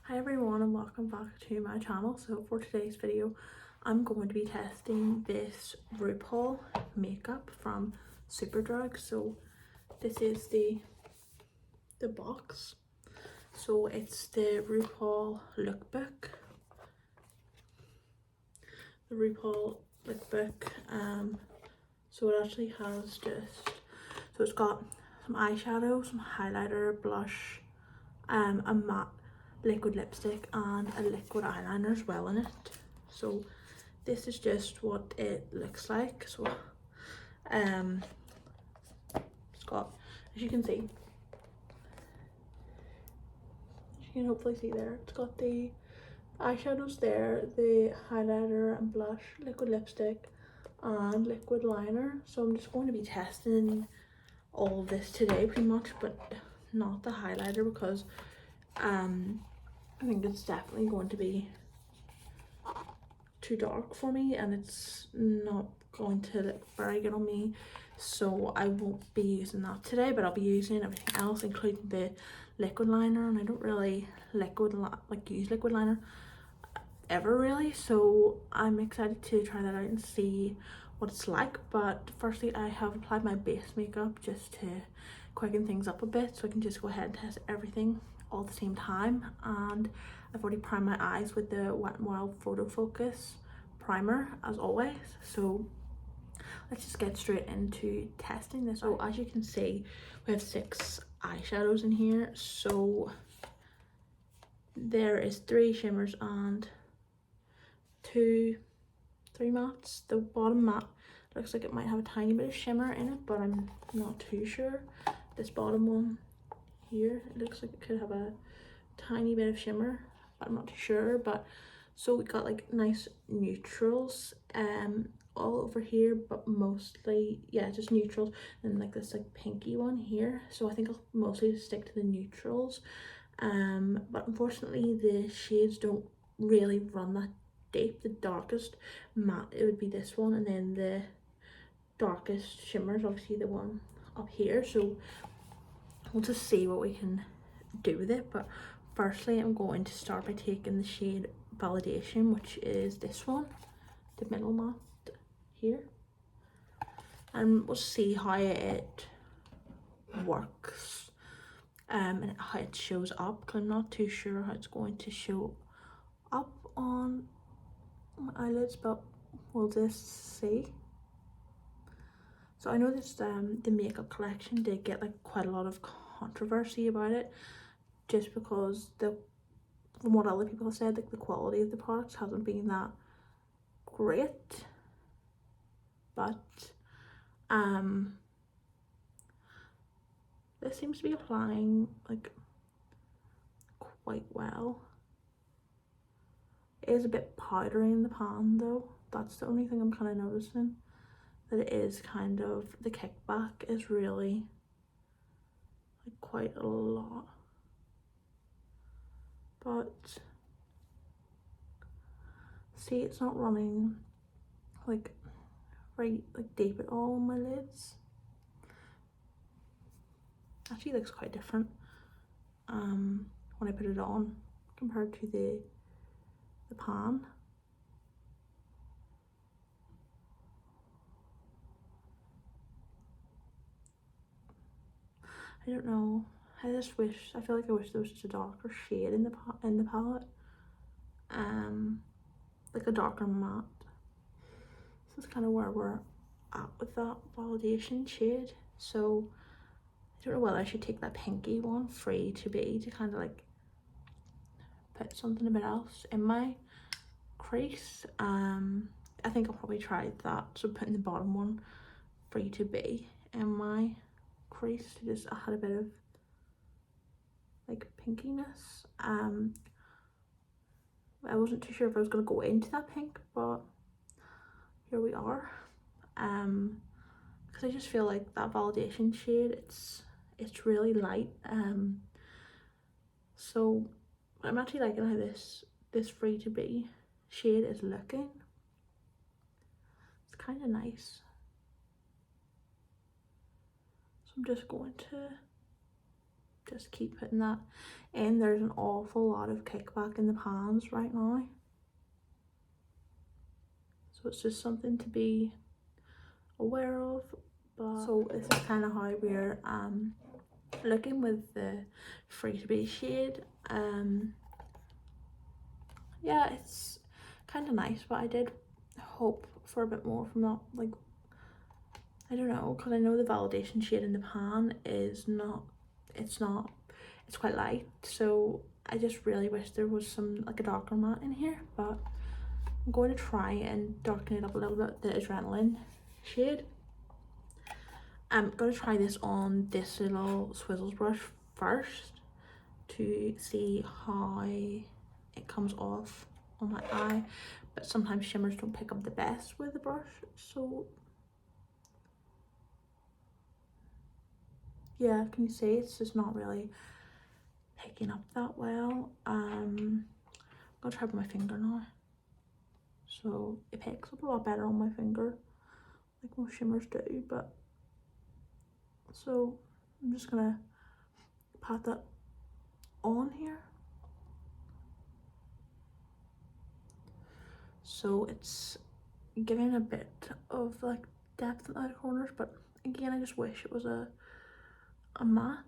Hi everyone and welcome back to my channel. So for today's video I'm going to be testing this RuPaul makeup from Superdrug. So this is the box. So it's the RuPaul lookbook. The RuPaul lookbook. So it actually has so it's got some eyeshadow, some highlighter, blush, a matte liquid lipstick and a liquid eyeliner as well in it. So this is just what it looks like. So it's got, as you can see, as you can hopefully see there, it's got the eyeshadows there, the highlighter and blush, liquid lipstick and liquid liner. So I'm just going to be testing all of this today pretty much, but not the highlighter because I think it's definitely going to be too dark for me and it's not going to look very good on me, so I won't be using that today, but I'll be using everything else including the liquid liner, and I don't really use liquid liner ever really, so I'm excited to try that out and see what it's like. But firstly I have applied my base makeup just to quicken things up a bit so I can just go ahead and test everything all at the same time. And I've already primed my eyes with the Wet n Wild Photo Focus primer as always, so let's just get straight into testing this. So as you can see we have 6 eyeshadows in here. So there is 3 shimmers and 3 mattes. The bottom matte looks like it might have a tiny bit of shimmer in it, but I'm not too sure. This bottom one here, it looks like it could have a tiny bit of shimmer, but I'm not too sure. But so we got like nice neutrals all over here, but mostly just neutrals, and like this like pinky one here. So I think I'll mostly just stick to the neutrals, but unfortunately the shades don't really run that deep. The darkest matte, it would be this one, and then the darkest shimmer is obviously the one up here. So we'll just see what we can do with it. But firstly I'm going to start by taking the shade Validation, which is this one, the middle matte here, and we'll see how it works and how it shows up, because I'm not too sure how it's going to show up on my eyelids, but we'll just see. So I know this the makeup collection did get like quite a lot of controversy about it, just because from what other people have said, like the quality of the products hasn't been that great. But this seems to be applying like quite well. It is a bit powdery in the pan though. That's the only thing I'm kind of noticing, that it is kind of, the kickback is really like quite a lot. But see, it's not running like right like deep at all on my lids. Actually looks quite different when I put it on compared to the pan. I don't know, I feel like I wish there was just a darker shade in the palette, like a darker matte. So that's kind of where we're at with that Validation shade. So I don't know whether I should take that pinky one, Free to Be, to kind of like put something a bit else in my crease. I think I'll probably try that, so putting the bottom one, Free to Be, in my crease to just add a bit of like pinkiness. I wasn't too sure if I was going to go into that pink, but here we are. Because I just feel like that Validation shade, it's really light. So I'm actually liking how this Free to Be shade is looking. It's kind of nice. So I'm just going to just keep putting that in. There's an awful lot of kickback in the pans right now, so it's just something to be aware of. But so this is kind of how we're looking with the Free to Be shade. Yeah, it's kind of nice, but I did hope for a bit more from that. Like, I don't know, because I know the validation shade in the pan is not, it's quite light, so I just really wish there was some, like, a darker matte in here. But I'm going to try and darken it up a little bit, the Adrenaline shade. I'm going to try this on this little Swizzles brush first to see how it comes off on my eye, but sometimes shimmers don't pick up the best with the brush, so yeah, can you see it's just not really picking up that well. I'm gonna try with my finger now, so it picks up a lot better on my finger like most shimmers do. But so I'm just gonna pat that on here. So it's giving a bit of like depth in the outer corners, but again, I just wish it was a matte.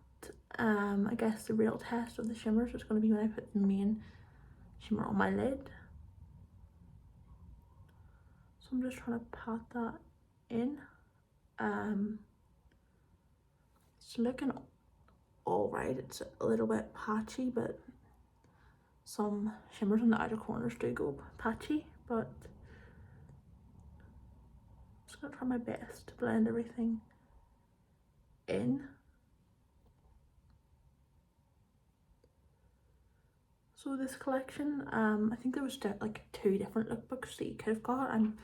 I guess the real test of the shimmers is going to be when I put the main shimmer on my lid. So I'm just trying to pat that in. It's looking all right. It's a little bit patchy, but some shimmers on the outer corners do go patchy, but I'm just gonna try my best to blend everything in. So this collection, I think there was like 2 different lookbooks that you could have got. I'm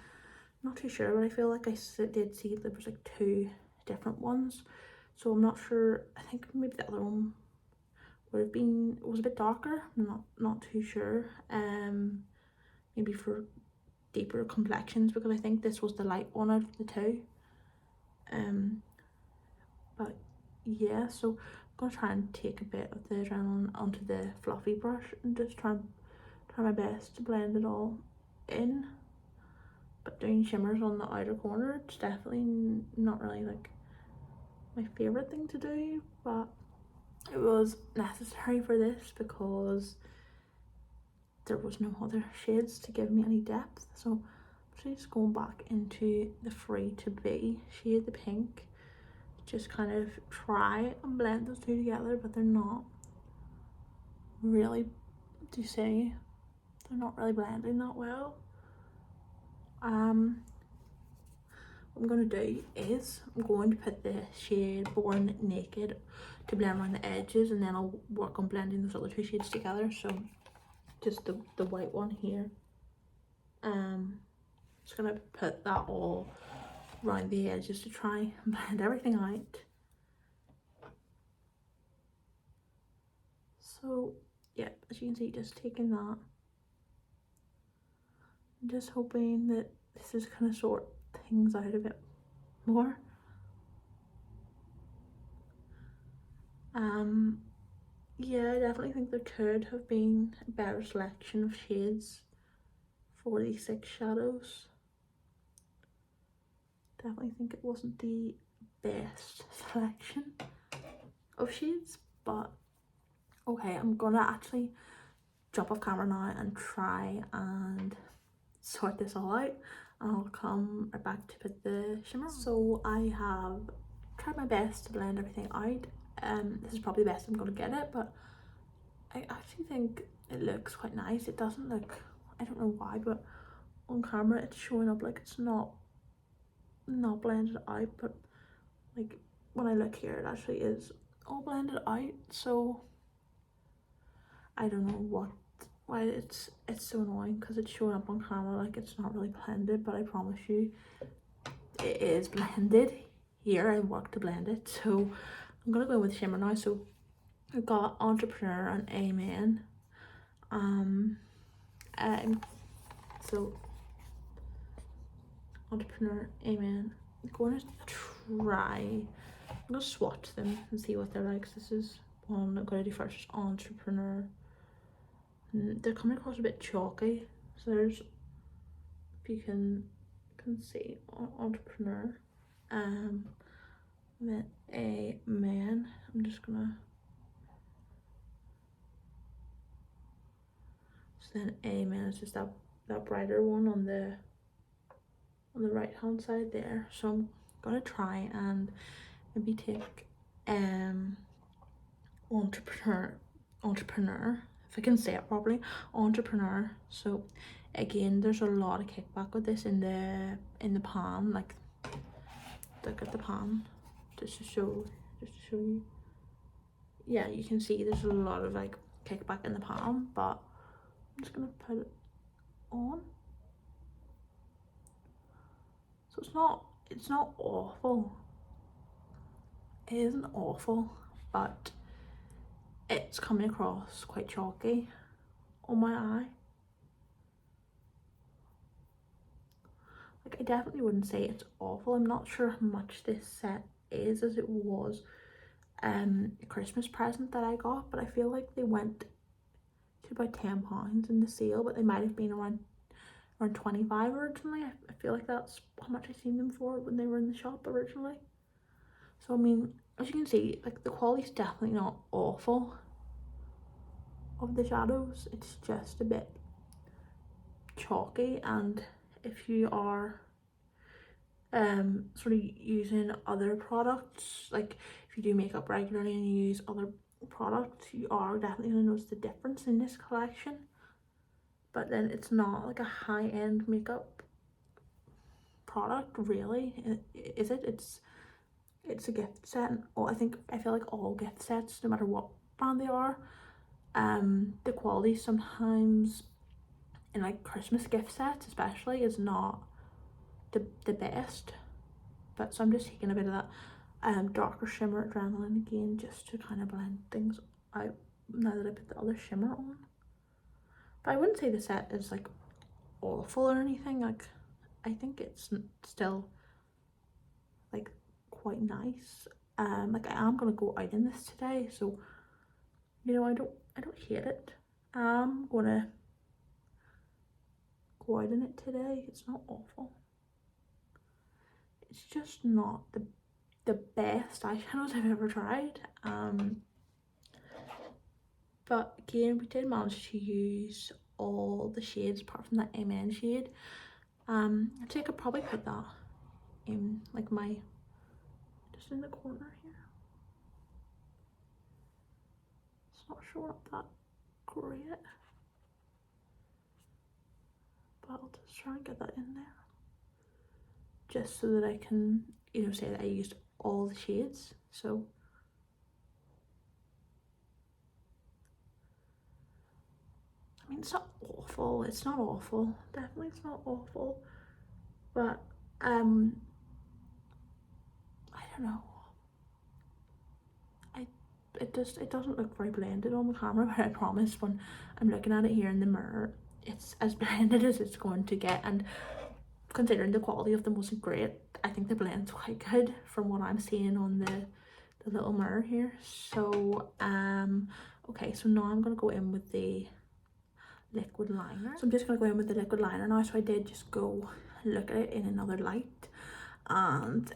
not too sure, but I feel like I did see there was like 2 different ones, so I'm not sure. I think maybe the other one was a bit darker. I'm not too sure. Maybe for deeper complexions, because I think this was the light one out of the 2. But yeah, so I'm gonna try and take a bit of the Adrenaline onto the fluffy brush and just try my best to blend it all in. But doing shimmers on the outer corner, it's definitely not really like my favorite thing to do, but it was necessary for this because there was no other shades to give me any depth. So I'm actually just going back into the Free to Be shade, the pink, just kind of try and blend those 2 together, but they're not really, they're not really blending that well. What I'm going to do is I'm going to put the shade Born Naked to blend around the edges, and then I'll work on blending those other 2 shades together. So just the white one here. Just going to put that all around the edges to try and blend everything out. So yeah, as you can see, just taking that. I'm just hoping that this is going to sort things out a bit more. Yeah, I definitely think there could have been a better selection of shades for these 6 shadows. Definitely think it wasn't the best selection of shades, but okay, I'm gonna actually jump off camera now and try and sort this all out, and I'll come right back to put the shimmer on. So I have tried my best to blend everything out. This is probably the best I'm gonna get it, but I actually think it looks quite nice. It doesn't look, I don't know why, but on camera it's showing up like it's not blended out, but like when I look here it actually is all blended out. So I don't know why it's so annoying, because it's showing up on camera like it's not really blended, but I promise you it is blended. Here I work to blend it, so I'm gonna go with shimmer now. So I've got Entrepreneur and Amen. So Entrepreneur, Amen. I'm going to swatch them and see what they're like. This is one I'm going to do first is Entrepreneur. They're coming across a bit chalky, so there's, if you can see, Entrepreneur. Then a man. I'm just gonna. So then a man is just that brighter one on the right hand side there. So I'm gonna try and maybe take entrepreneur, if I can say it properly, Entrepreneur. So again, there's a lot of kickback with this in the pan, like look at the pan, just to show you. Yeah, you can see there's a lot of like kickback in the pan, but I'm just gonna put it on. So it's not awful. It isn't awful, but it's coming across quite chalky on my eye. Like, I definitely wouldn't say it's awful. I'm not sure how much this set is, as it was a Christmas present that I got, but I feel like they went to about £10 in the sale, but they might have been around 25 originally. I feel like that's how much I seen them for when they were in the shop originally. So I mean, as you can see, like, the quality's definitely not awful of the shadows. It's just a bit chalky, and if you are sort of using other products, like if you do makeup regularly and you use other products, you are definitely going to notice the difference in this collection. But then it's not like a high-end makeup product, really, is it? It's a gift set, and I feel like all gift sets, no matter what brand they are, the quality sometimes in like Christmas gift sets especially is not the best. But so I'm just taking a bit of that darker shimmer Adrenaline again, just to kind of blend things out now that I put the other shimmer on. But I wouldn't say the set is like awful or anything. Like, I think it's still like quite nice. Like, I am gonna go out in this today, so you know, I don't hate it. I'm gonna go out in it today. It's not awful. It's just not the best eyeshadows I've ever tried. But again, we did manage to use all the shades apart from that MN shade. I think I could probably put that in like just in the corner here. It's not showing up that great, but I'll just try and get that in there, just so that I can, you know, say that I used all the shades. So I mean, it's not awful. It's not awful. Definitely it's not awful. But I don't know. It doesn't look very blended on the camera, but I promise when I'm looking at it here in the mirror, it's as blended as it's going to get. And considering the quality of them wasn't great, I think the blend's quite good from what I'm seeing on the little mirror here. So okay, so now I'm gonna go in with the liquid liner. So I'm just gonna go in with the liquid liner now. So I did just go look at it in another light, and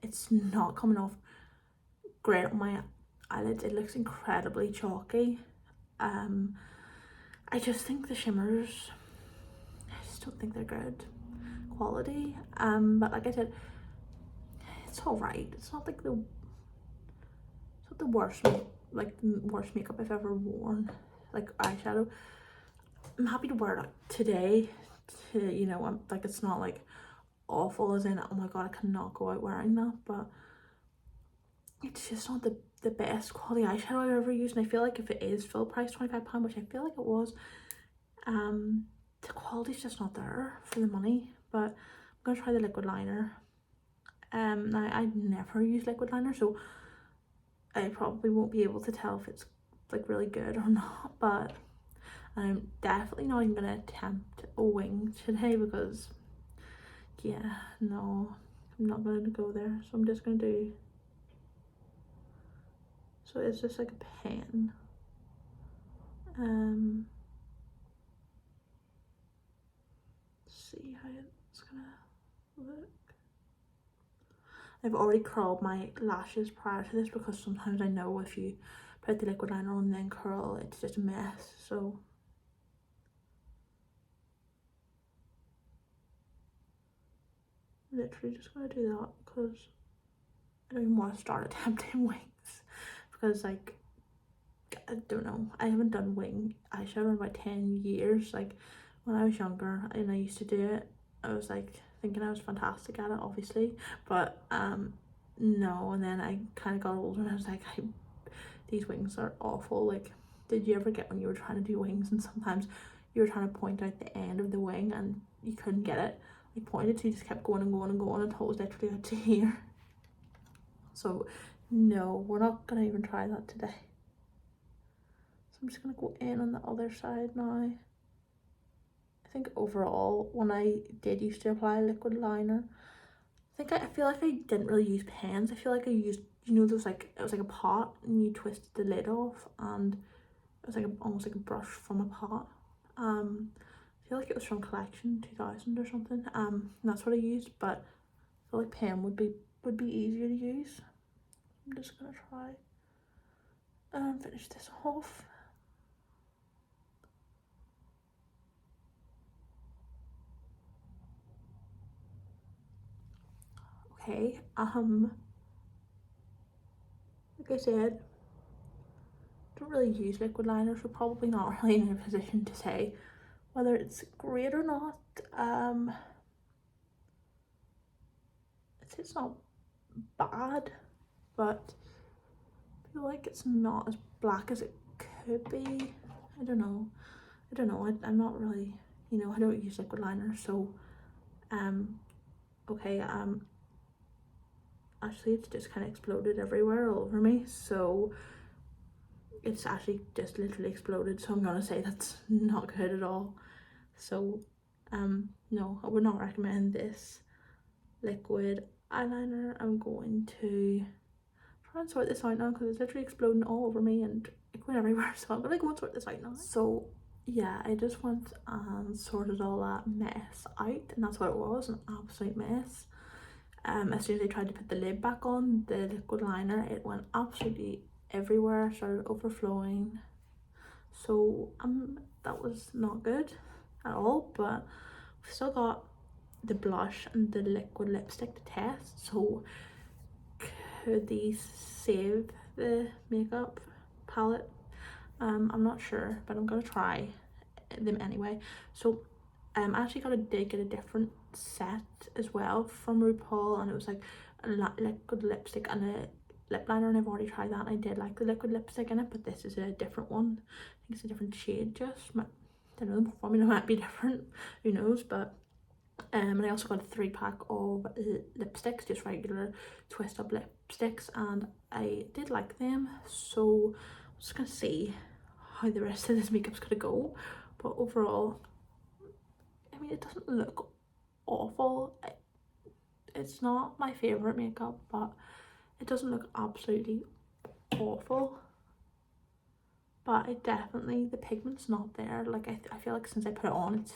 it's not coming off great on my eyelids. It looks incredibly chalky. I just think the shimmers, I just don't think they're good quality. But like I said, it's all right. It's not like the worst makeup I've ever worn, like eyeshadow. I'm happy to wear it today. You know, I'm like, it's not like awful as in, oh my god, I cannot go out wearing that, but it's just not the best quality eyeshadow I've ever used. And I feel like if it is full price £25, which I feel like it was, the quality's just not there for the money. But I'm gonna try the liquid liner. Now I never use liquid liner, so I probably won't be able to tell if it's like really good or not, but I'm definitely not even gonna attempt a wing today, because yeah, no, I'm not gonna go there. So I'm just gonna do, so So it's just like a pen. See how it's gonna look. I've already curled my lashes prior to this because sometimes I know if you put the liquid liner on and then curl, it's just a mess. So I'm literally just gonna do that because I don't even want to start attempting wings, because like, I don't know, I haven't done wing eyeshadow in about 10 years. Like when I was younger and I used to do it, I was like thinking I was fantastic at it, obviously, but no. And then I kind of got older and I was like, these wings are awful. Like, did you ever get when you were trying to do wings and sometimes you were trying to point out the end of the wing and you couldn't get it? You pointed, so you just kept going and going and going until it was literally out to here. So no, we're not gonna even try that today. So I'm just gonna go in on the other side now. I think overall, when I did used to apply liquid liner, I feel like I didn't really use pens. I feel like I used, you know, those, like, it was like a pot and you twisted the lid off and it was like almost like a brush from a pot. I feel like it was from Collection 2000 or something. And that's what I used, but I feel like pen would be easier to use. I'm just gonna try and finish this off. Okay, like I said, don't really use liquid liners, so probably not really in a position to say whether it's great or not. It's not bad, but I feel like it's not as black as it could be. I don't know. I'm not really, you know, I don't use liquid liner, so okay, actually it's just kind of exploded everywhere all over me, so it's actually just literally exploded, so I'm gonna say that's not good at all. So no, I would not recommend this liquid eyeliner. I'm going to try and sort this out now because it's literally exploding all over me and it went everywhere, so I'm gonna go and sort this out now. So yeah, I just went and sorted all that mess out, and that's what it was, an absolute mess. As soon as I tried to put the lid back on the liquid liner, it went absolutely everywhere, started overflowing. So that was not good at all, but we've still got the blush and the liquid lipstick to test. So could these save the makeup palette? I'm not sure, but I'm gonna try them anyway. So I actually did get a different set as well from RuPaul, and it was like a liquid lipstick and a lip liner, and I've already tried that and I did like the liquid lipstick in it, but this is a different one. I think it's a different shade, just I don't know, the formula might be different, who knows. But and I also got a 3-pack of lipsticks, just regular twist up lipsticks, and I did like them. So I'm just gonna see how the rest of this makeup's gonna go, but overall, I mean, it doesn't look awful. It's not my favorite makeup, but it doesn't look absolutely awful. But it definitely, the pigment's not there. Like I feel like since I put it on, it's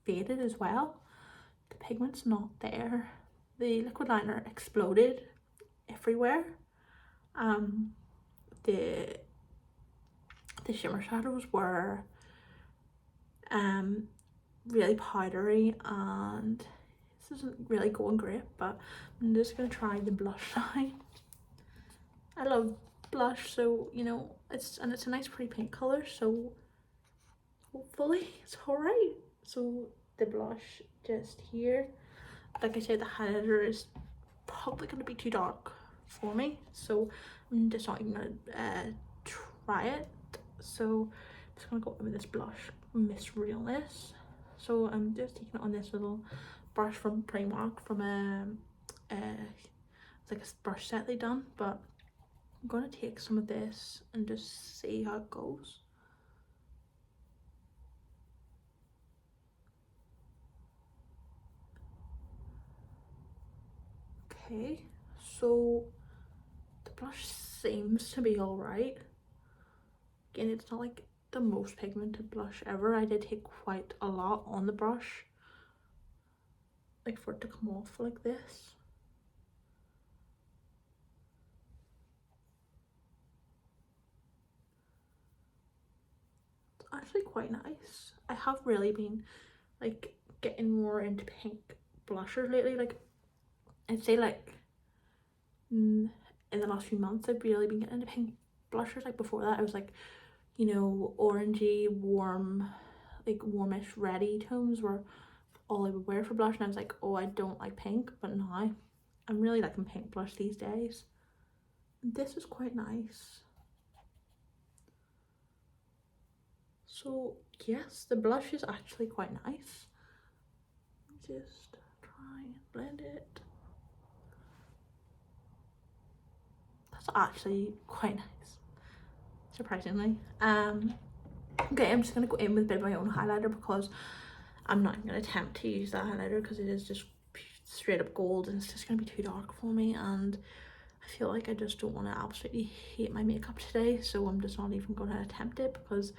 faded as well. The pigment's not there. The liquid liner exploded everywhere. The shimmer shadows were really powdery, and this isn't really going great, but I'm just gonna try the blush now. I love blush, so you know, it's a nice pretty pink color, so hopefully it's all right. So the blush just here, like I said, the highlighter is probably going to be too dark for me, so I'm just not even gonna try it. So I'm just gonna go in with this blush, Miss Realness. So I'm just taking it on this little brush from Primark, from it's like a brush set they done, but I'm gonna take some of this and just see how it goes. Okay, so the blush seems to be all right. Again, it's not like the most pigmented blush ever. I did take quite a lot on the brush, like for it to come off like this. It's actually quite nice. I have really been like getting more into pink blushers lately. Like I'd say like in the last few months I've really been getting into pink blushers. Like before that I was like, you know, orangey, warm, like warmish reddy tones were all I would wear for blush, and I was like, oh, I don't like pink. But now I'm really liking pink blush these days. This is quite nice. So yes, the blush is actually quite nice. Just try and blend it. That's actually quite nice, surprisingly. Okay, I'm just gonna go in with a bit of my own highlighter because I'm not gonna attempt to use that highlighter because it is just straight up gold and it's just gonna be too dark for me, and I feel like I just don't want to absolutely hate my makeup today, so I'm just not even going to attempt it, because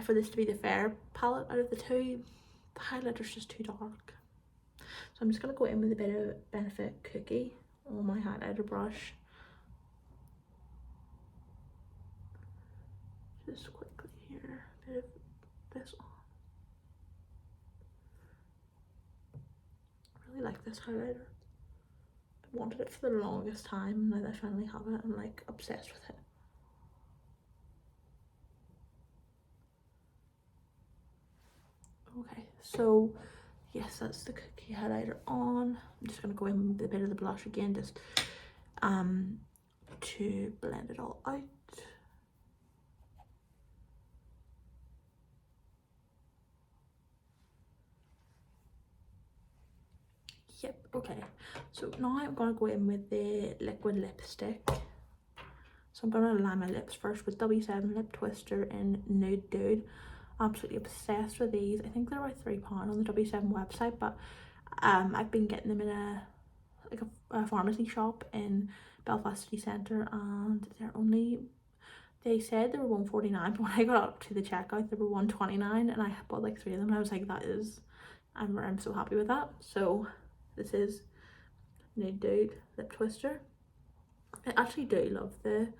for this to be the fair palette out of the two, the highlighter's just too dark. So I'm just going to go in with a bit of Benefit Cookie on my highlighter brush. Just quickly here, a bit of this on. I really like this highlighter. I wanted it for the longest time, and now that I finally have it, I'm like obsessed with it. Okay, so yes, that's the cookie highlighter on. I'm just gonna go in with a bit of the blush again, just to blend it all out. Yep, okay. So now I'm gonna go in with the liquid lipstick. So I'm gonna line my lips first with W7 Lip Twister in Nude Dude. Absolutely obsessed with these. I think they're about £3 on the W7 website, but I've been getting them in a pharmacy shop in Belfast City Centre, and they're only, they said they were £1.49, but when I got up to the checkout they were £1.29, and I bought like 3 of them, and I was like, that is, I'm so happy with that. So this is Nude Dude Lip Twister. I actually do love the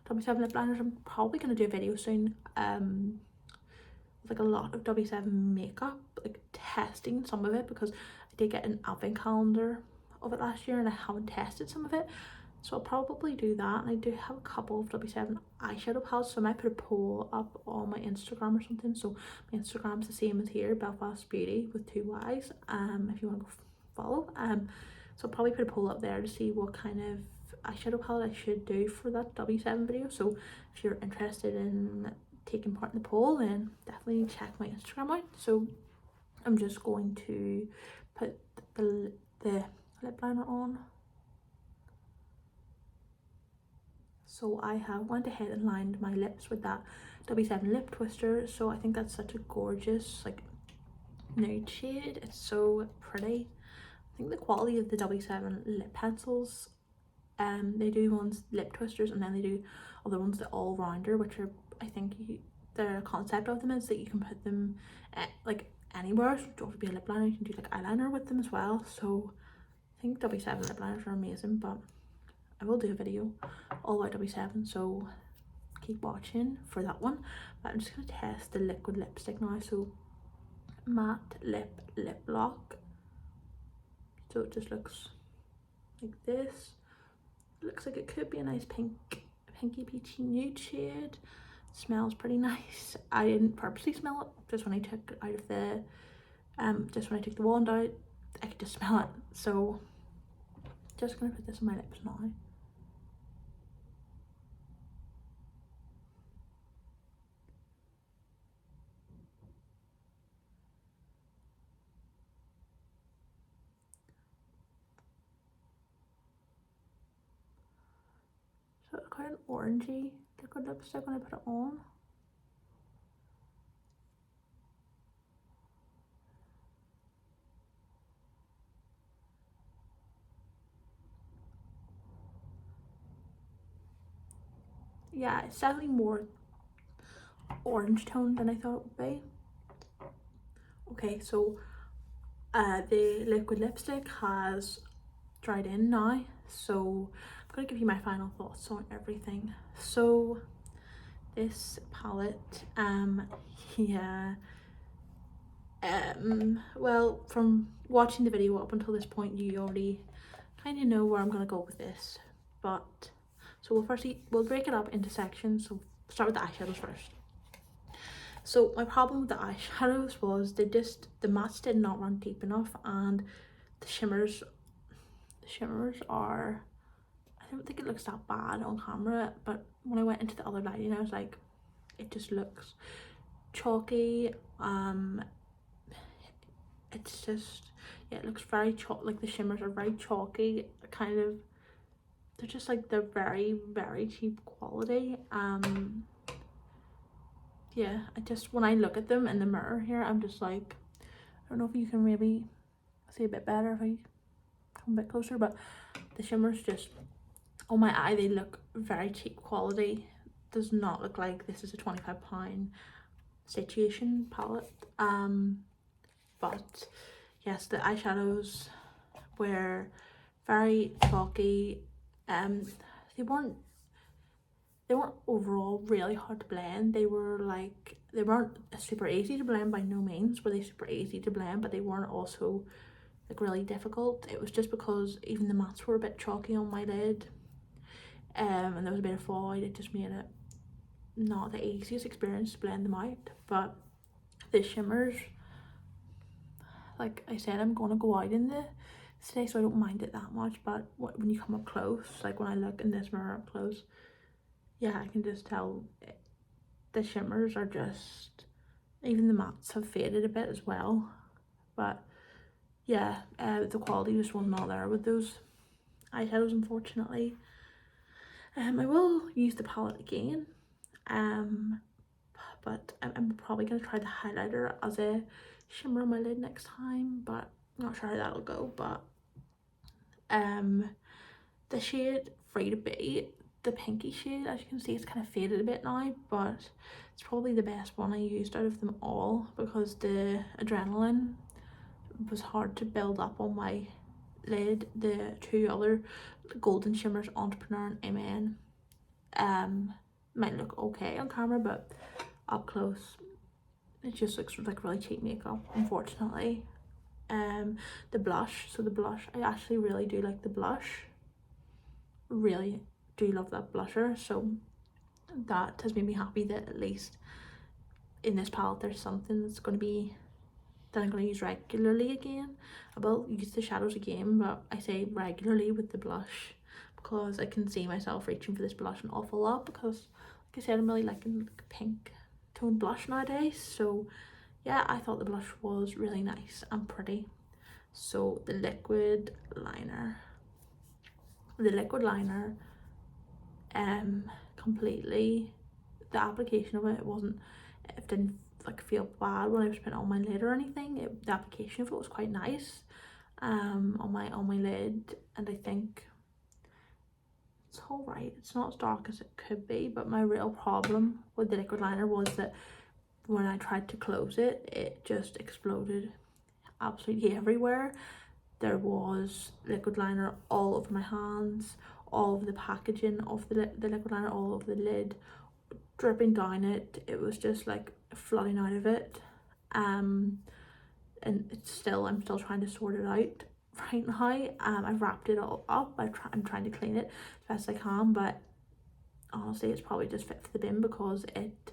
W7 lip liners. I'm probably going to do a video soon with like a lot of W7 makeup, like testing some of it, because I did get an advent calendar of it last year and I haven't tested some of it, so I'll probably do that. And I do have a couple of W7 eyeshadow palettes, so I might put a poll up on my Instagram or something. So my Instagram's the same as here, Belfast Beauty with 2 Y's, if you want to go follow. So I'll probably put a poll up there to see what kind of eyeshadow palette I should do for that W7 video. So if you're interested in taking part in the poll, then definitely check my Instagram out. So I'm just going to put the lip liner on. So I have went ahead and lined my lips with that W7 Lip Twister. So I think that's such a gorgeous like nude shade. It's so pretty. I think the quality of the W7 lip pencils, they do ones lip twisters, and then they do other ones, the all rounder, which are, I think the concept of them is that you can put them like anywhere. So you don't have to be a lip liner, you can do like eyeliner with them as well. So I think W7 lip liners are amazing, but I will do a video all about W7, so keep watching for that one. But I'm just going to test the liquid lipstick now. So matte lip lock. So it just looks like this. It looks like it could be a nice pinky peachy nude shade. Smells pretty nice. I didn't purposely smell it, just when I took it out of the just when I took the wand out, I could just smell it. So just gonna put this on my lips now. So it's quite an orangey liquid lipstick when I put it on. yeah, it's definitely more orange tone than I thought it would be. Okay, so the liquid lipstick has dried in now, so I'm gonna give you my final thoughts on everything. So this palette, yeah, well, from watching the video up until this point, you already kind of know where I'm gonna go with this, but so we'll break it up into sections. So start with the eyeshadows first. So my problem with the eyeshadows was the mattes did not run deep enough, and the shimmers are, I don't think it looks that bad on camera, but when I went into the other lighting I was like, it just looks chalky. It's just, yeah, it looks very like the shimmers are very chalky, kind of, they're just like, they're very, very cheap quality. Yeah, I just, when I look at them in the mirror here, I'm just like, I don't know if you can maybe see a bit better if I come a bit closer, but the shimmers just, on my eye, they look very cheap quality. Does not look like this is a £25 situation palette. But yes, the eyeshadows were very chalky. They weren't overall really hard to blend. They weren't super easy to blend by no means. Were they super easy to blend, but they weren't also like really difficult. It was just because even the mattes were a bit chalky on my lid, and there was a bit of fallout. It just made it not the easiest experience to blend them out. But the shimmers, like I said, I'm gonna go out in the today, so I don't mind it that much, but when you come up close, like when I look in this mirror up close, yeah, I can just tell the shimmers are just, even the mattes have faded a bit as well. But yeah, the quality just was not there with those eyeshadows, unfortunately. I will use the palette again, but I'm probably going to try the highlighter as a shimmer on my lid next time, but I'm not sure how that'll go. But the shade Free to Be, the pinky shade, as you can see, it's kind of faded a bit now, but it's probably the best one I used out of them all, because the Adrenaline was hard to build up on my lid. The two other golden shimmers, Entrepreneur and MN, might look okay on camera, but up close it just looks like really cheap makeup, unfortunately. The blush, so the blush, I actually really do like the blush, really do love that blusher, so that has made me happy that at least in this palette there's something that's going to be that I'm going to use regularly again. I will use the shadows again, but I say regularly with the blush because I can see myself reaching for this blush an awful lot, because like I said, I'm really liking like pink toned blush nowadays. So yeah, I thought the blush was really nice and pretty. So the liquid liner, completely, the application of it didn't like feel bad when I was putting it on my lid or anything. The application of it was quite nice on my lid, and I think it's all right. It's not as dark as it could be, but my real problem with the liquid liner was that when I tried to close it, it just exploded absolutely everywhere. There was liquid liner all over my hands, all over the packaging of the liquid liner, all over the lid, dripping down it. It was just like flooding out of it. And I'm still trying to sort it out right now. I've wrapped it all up. I'm trying to clean it as best I can, but honestly it's probably just fit for the bin because it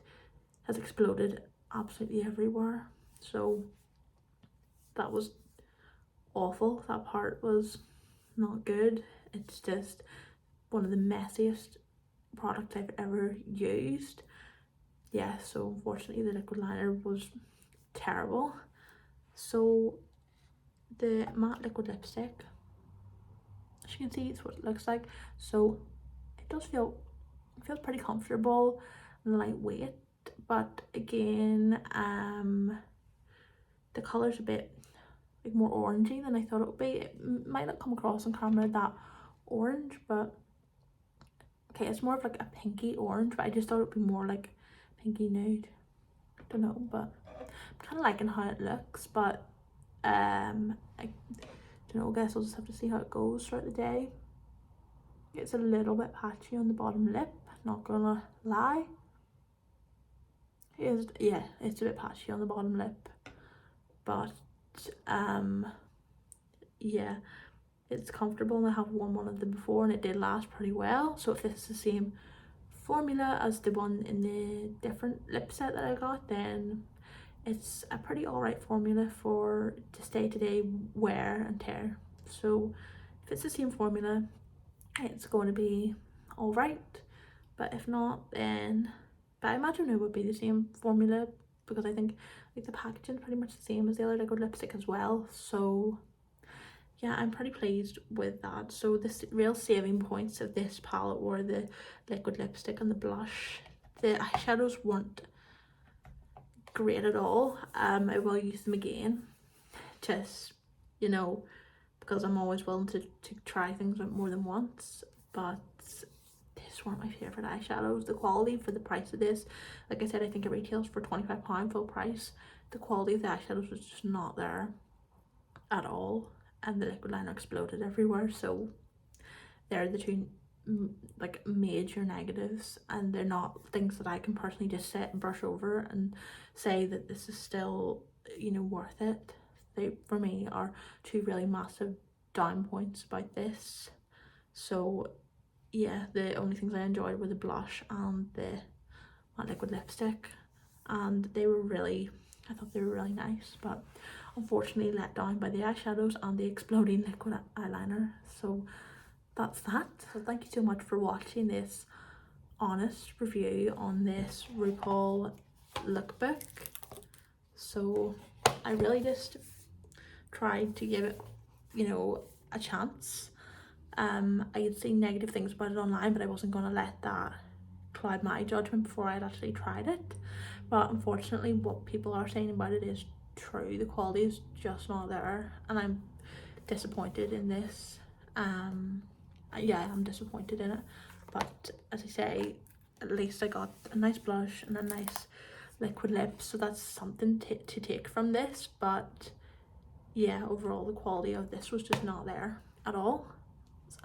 has exploded absolutely everywhere. So that was awful. That part was not good. It's just one of the messiest products I've ever used. Yeah, so unfortunately the liquid liner was terrible. So the matte liquid lipstick, as you can see, it's what it looks like. So it feels pretty comfortable and lightweight, but again, the color's a bit like more orangey than I thought it would be. It might not come across on camera that orange, but Okay, it's more of like a pinky orange, but I just thought it would be more like pinky nude. I don't know, but I'm kind of liking how it looks, but I don't know, I guess I'll just have to see how it goes throughout the day. It's a little bit patchy on the bottom lip, not gonna lie. Yeah, it's a bit patchy on the bottom lip, but yeah, it's comfortable, and I have worn one of them before and it did last pretty well. So if it's the same formula as the one in the different lip set that I got, then it's a pretty alright formula for just day-to-day wear and tear. So if it's the same formula, it's going to be alright, but if not, then, but I imagine it would be the same formula, because I think like the packaging is pretty much the same as the other liquid lipstick as well. So yeah, I'm pretty pleased with that. So the real saving points of this palette were the liquid lipstick and the blush. The eyeshadows weren't great at all. I will use them again, just, you know, because I'm always willing to try things out more than once, but these weren't my favourite eyeshadows. The quality for the price of this, like I said, I think it retails for £25 full price. The quality of the eyeshadows was just not there at all, and the liquid liner exploded everywhere. So they're the two like major negatives, and they're not things that I can personally just sit and brush over and say that this is still, you know, worth it. They, for me, are two really massive down points about this. So yeah, the only things I enjoyed were the blush and the matte liquid lipstick, and they were really, I thought they were really nice, but unfortunately let down by the eyeshadows and the exploding liquid eyeliner. So that's that. So thank you so much for watching this honest review on this RuPaul lookbook. So I really just tried to give it, you know, a chance. I had seen negative things about it online, but I wasn't going to let that cloud my judgment before I'd actually tried it. But unfortunately, what people are saying about it is true. The quality is just not there, and I'm disappointed in this. Yeah, I'm disappointed in it, but as I say, at least I got a nice blush and a nice liquid lip, so that's something to take from this. But yeah, overall the quality of this was just not there at all,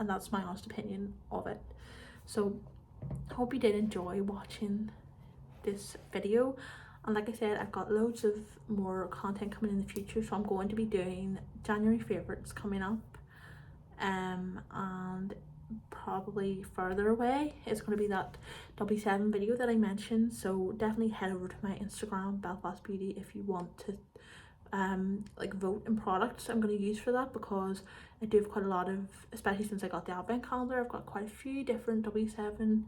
and that's my honest opinion of it. So I hope you did enjoy watching this video, and like I said, I've got loads of more content coming in the future. So I'm going to be doing January favorites coming up, and probably further away it's going to be that W7 video that I mentioned. So definitely head over to my Instagram, Belfast Beauty, if you want to like vote in products I'm going to use for that, because I do have quite a lot of, especially since I got the advent calendar, I've got quite a few different W7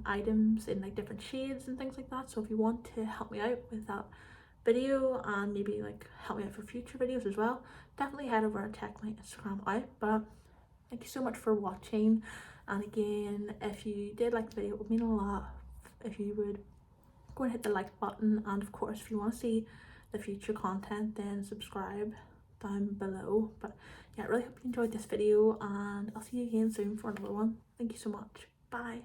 items in like different shades and things like that. So if you want to help me out with that video and maybe like help me out for future videos as well, definitely head over and check my Instagram out. But thank you so much for watching, and again, if you did like the video, it would mean a lot if you would go and hit the like button, and of course if you want to see the future content, then subscribe down below. But yeah, I really hope you enjoyed this video, and I'll see you again soon for another one. Thank you so much. Bye.